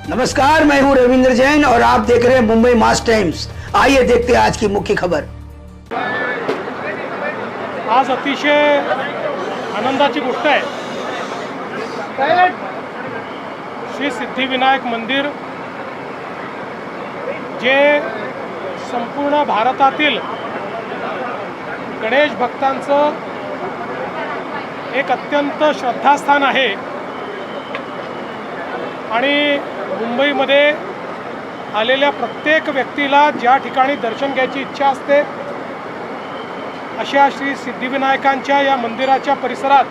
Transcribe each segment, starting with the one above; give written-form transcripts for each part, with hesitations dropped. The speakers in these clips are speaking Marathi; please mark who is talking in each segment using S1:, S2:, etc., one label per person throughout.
S1: नमस्कार, मैं हूं रविंद्र जैन और आप देख रहे हैं मुंबई मास टाइम्स। आइए देखते हैं आज की मुख्य खबर।
S2: आज अतिशय आनंदाची गोष्ट आहे। श्री सिद्धिविनायक मंदिर जे संपूर्ण भारतातील गणेश भक्तांचं एक अत्यंत श्रद्धास्थान आहे आणि मुंबईमध्ये आलेल्या प्रत्येक व्यक्तीला ज्या ठिकाणी दर्शन घ्यायची इच्छा असते अशा श्री सिद्धिविनायकांच्या या मंदिराच्या परिसरात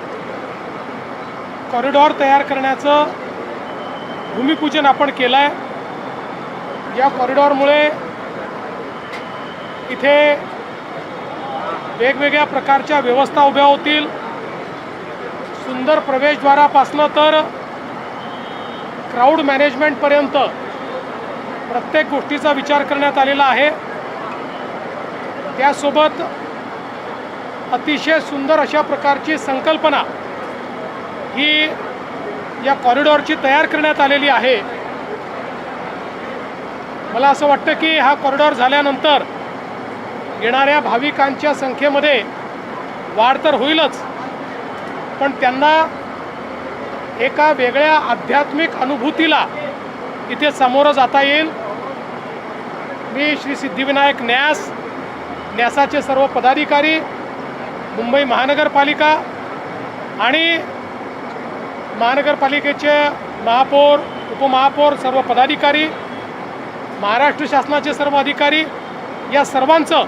S2: कॉरिडॉर तयार करण्याचं भूमिपूजन आपण केलं आहे। या कॉरिडॉरमुळे इथे वेगवेगळ्या प्रकारच्या व्यवस्था उभ्या होतील। सुंदर प्रवेशद्वारापासनं तर क्राउड मॅनेजमेंटपर्यंत प्रत्येक गोष्टीचा विचार करण्यात आलेला आहे। त्यासोबत अतिशय सुंदर अशा प्रकारची संकल्पना ही या कॉरिडॉरची तयार करण्यात आलेली आहे। मला असं वाटतं की हा कॉरिडॉर झाल्यानंतर येणाऱ्या भाविकांच्या संख्येमध्ये वाढ तर होईलच, पण त्यांना एका वेगळ्या आध्यात्मिक अनुभूतीला इथे सामोरं जाता येईल। मी श्री सिद्धिविनायक न्यासाचे सर्व पदाधिकारी, मुंबई महानगरपालिका आणि महानगरपालिकेचे महापौर, उपमहापौर, सर्व पदाधिकारी, महाराष्ट्र शासनाचे सर्व अधिकारी या सर्वांचं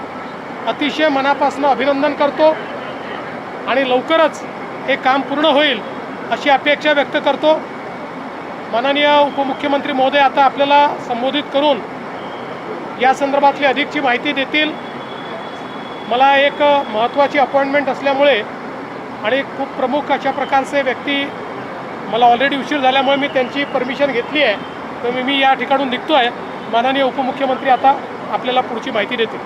S2: अतिशय मनापासून अभिनंदन करतो आणि लवकरच हे काम पूर्ण होईल अशी अपेक्षा व्यक्त करतो। माननीय उपमुख्यमंत्री महोदय आता आपल्याला संबोधित करून या संदर्भातली अधिकची माहिती देतील। मला एक महत्त्वाची अपॉइंटमेंट असल्यामुळे आणि खूप प्रमुख अशा प्रकारचे व्यक्ती मला ऑलरेडी उशीर झाल्यामुळे मी त्यांची परमिशन घेतली आहे, तर मी या ठिकाणून निघतो आहे। माननीय उपमुख्यमंत्री आता आपल्याला पुढची माहिती देतील।